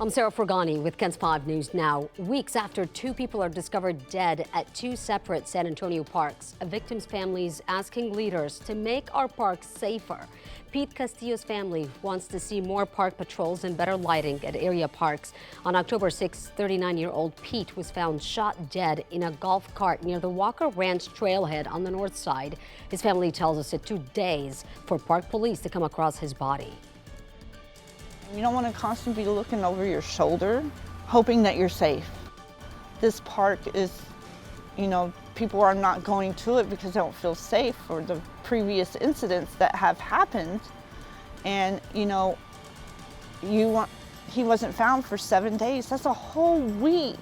I'm Sarah Fragani with KENS 5 News Now. Weeks after two people are discovered dead at two separate San Antonio parks, a victim's family is asking leaders to make our parks safer. Pete Castillo's family wants to see more park patrols and better lighting at area parks. On October 6, 39-year-old Pete was found shot dead in a golf cart near the Walker Ranch trailhead on the north side. His family tells us it took days for park police to come across his body. You don't want to constantly be looking over your shoulder, hoping that you're safe. This park is, people are not going to it because they don't feel safe for the previous incidents that have happened. And, he wasn't found for 7 days. That's a whole week.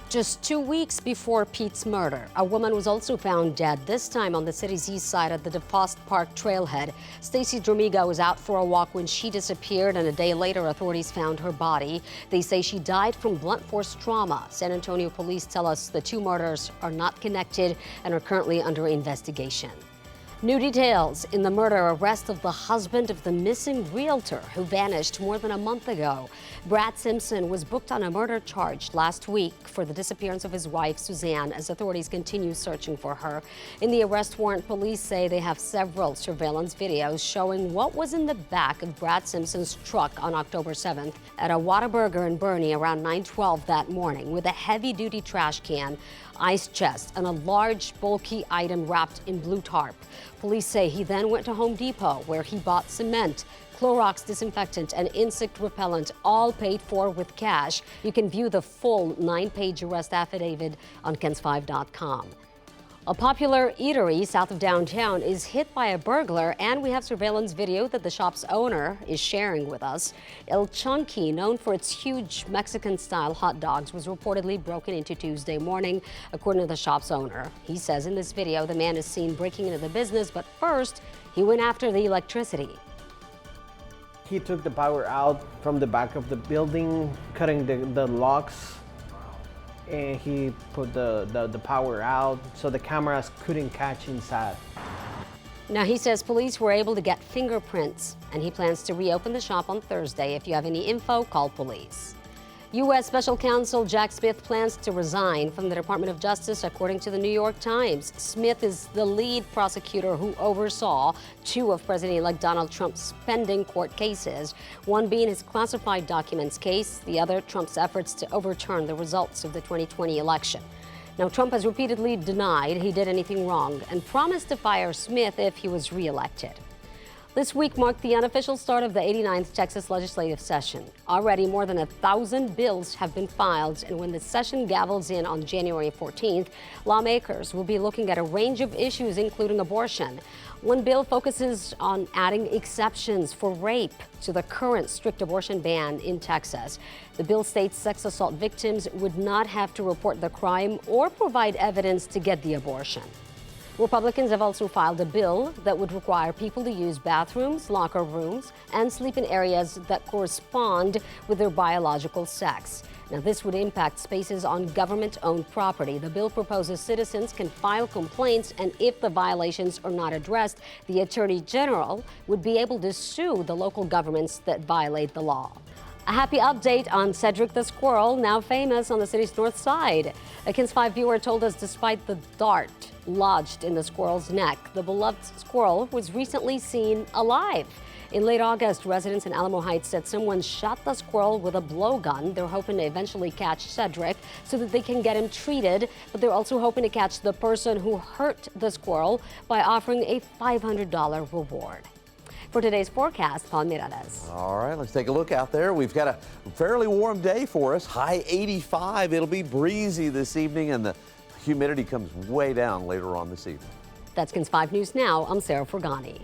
Just 2 weeks before Pete's murder, a woman was also found dead, this time on the city's east side at the DeFost Park trailhead. Stacy Dromiga was out for a walk when she disappeared, and a day later, authorities found her body. They say she died from blunt force trauma. San Antonio police tell us the two murders are not connected and are currently under investigation. New details in the murder arrest of the husband of the missing realtor who vanished more than a month ago. Brad Simpson was booked on a murder charge last week for the disappearance of his wife, Suzanne, as authorities continue searching for her. In the arrest warrant, police say they have several surveillance videos showing what was in the back of Brad Simpson's truck on October 7th at a Whataburger in Bernie around 9:12 that morning, with a heavy-duty trash can, ice chest, and a large, bulky item wrapped in blue tarp. Police say he then went to Home Depot, where he bought cement, Clorox disinfectant, and insect repellent, all paid for with cash. You can view the full 9-page arrest affidavit on KENS5.com. A popular eatery south of downtown is hit by a burglar, and we have surveillance video that the shop's owner is sharing with us. El Chunky, known for its huge Mexican-style hot dogs, was reportedly broken into Tuesday morning, according to the shop's owner. He says in this video the man is seen breaking into the business, but first he went after the electricity. He took the power out from the back of the building, cutting the locks, and he put the power out so the cameras couldn't catch inside. Now, he says police were able to get fingerprints, and he plans to reopen the shop on Thursday. If you have any info, call police. U.S. Special Counsel Jack Smith plans to resign from the Department of Justice, according to the New York Times. Smith is the lead prosecutor who oversaw two of President-elect Donald Trump's pending court cases, one being his classified documents case, the other Trump's efforts to overturn the results of the 2020 election. Now, Trump has repeatedly denied he did anything wrong and promised to fire Smith if he was reelected. This week marked the unofficial start of the 89th Texas legislative session. Already more than 1,000 bills have been filed, and when the session gavels in on January 14th, lawmakers will be looking at a range of issues, including abortion. One bill focuses on adding exceptions for rape to the current strict abortion ban in Texas. The bill states sex assault victims would not have to report the crime or provide evidence to get the abortion. Republicans have also filed a bill that would require people to use bathrooms, locker rooms, and sleep in areas that correspond with their biological sex. Now, this would impact spaces on government-owned property. The bill proposes citizens can file complaints, and if the violations are not addressed, the Attorney General would be able to sue the local governments that violate the law. A happy update on Cedric the squirrel, now famous on the city's north side. A KENS 5 viewer told us despite the dart lodged in the squirrel's neck, the beloved squirrel was recently seen alive. In late August, residents in Alamo Heights said someone shot the squirrel with a blowgun. They're hoping to eventually catch Cedric so that they can get him treated, but they're also hoping to catch the person who hurt the squirrel by offering a $500 reward. For today's forecast, Paul Miralles. All right, let's take a look out there. We've got a fairly warm day for us, high 85. It'll be breezy this evening, and the humidity comes way down later on this evening. That's KENS 5 News Now. I'm Sarah Fragani.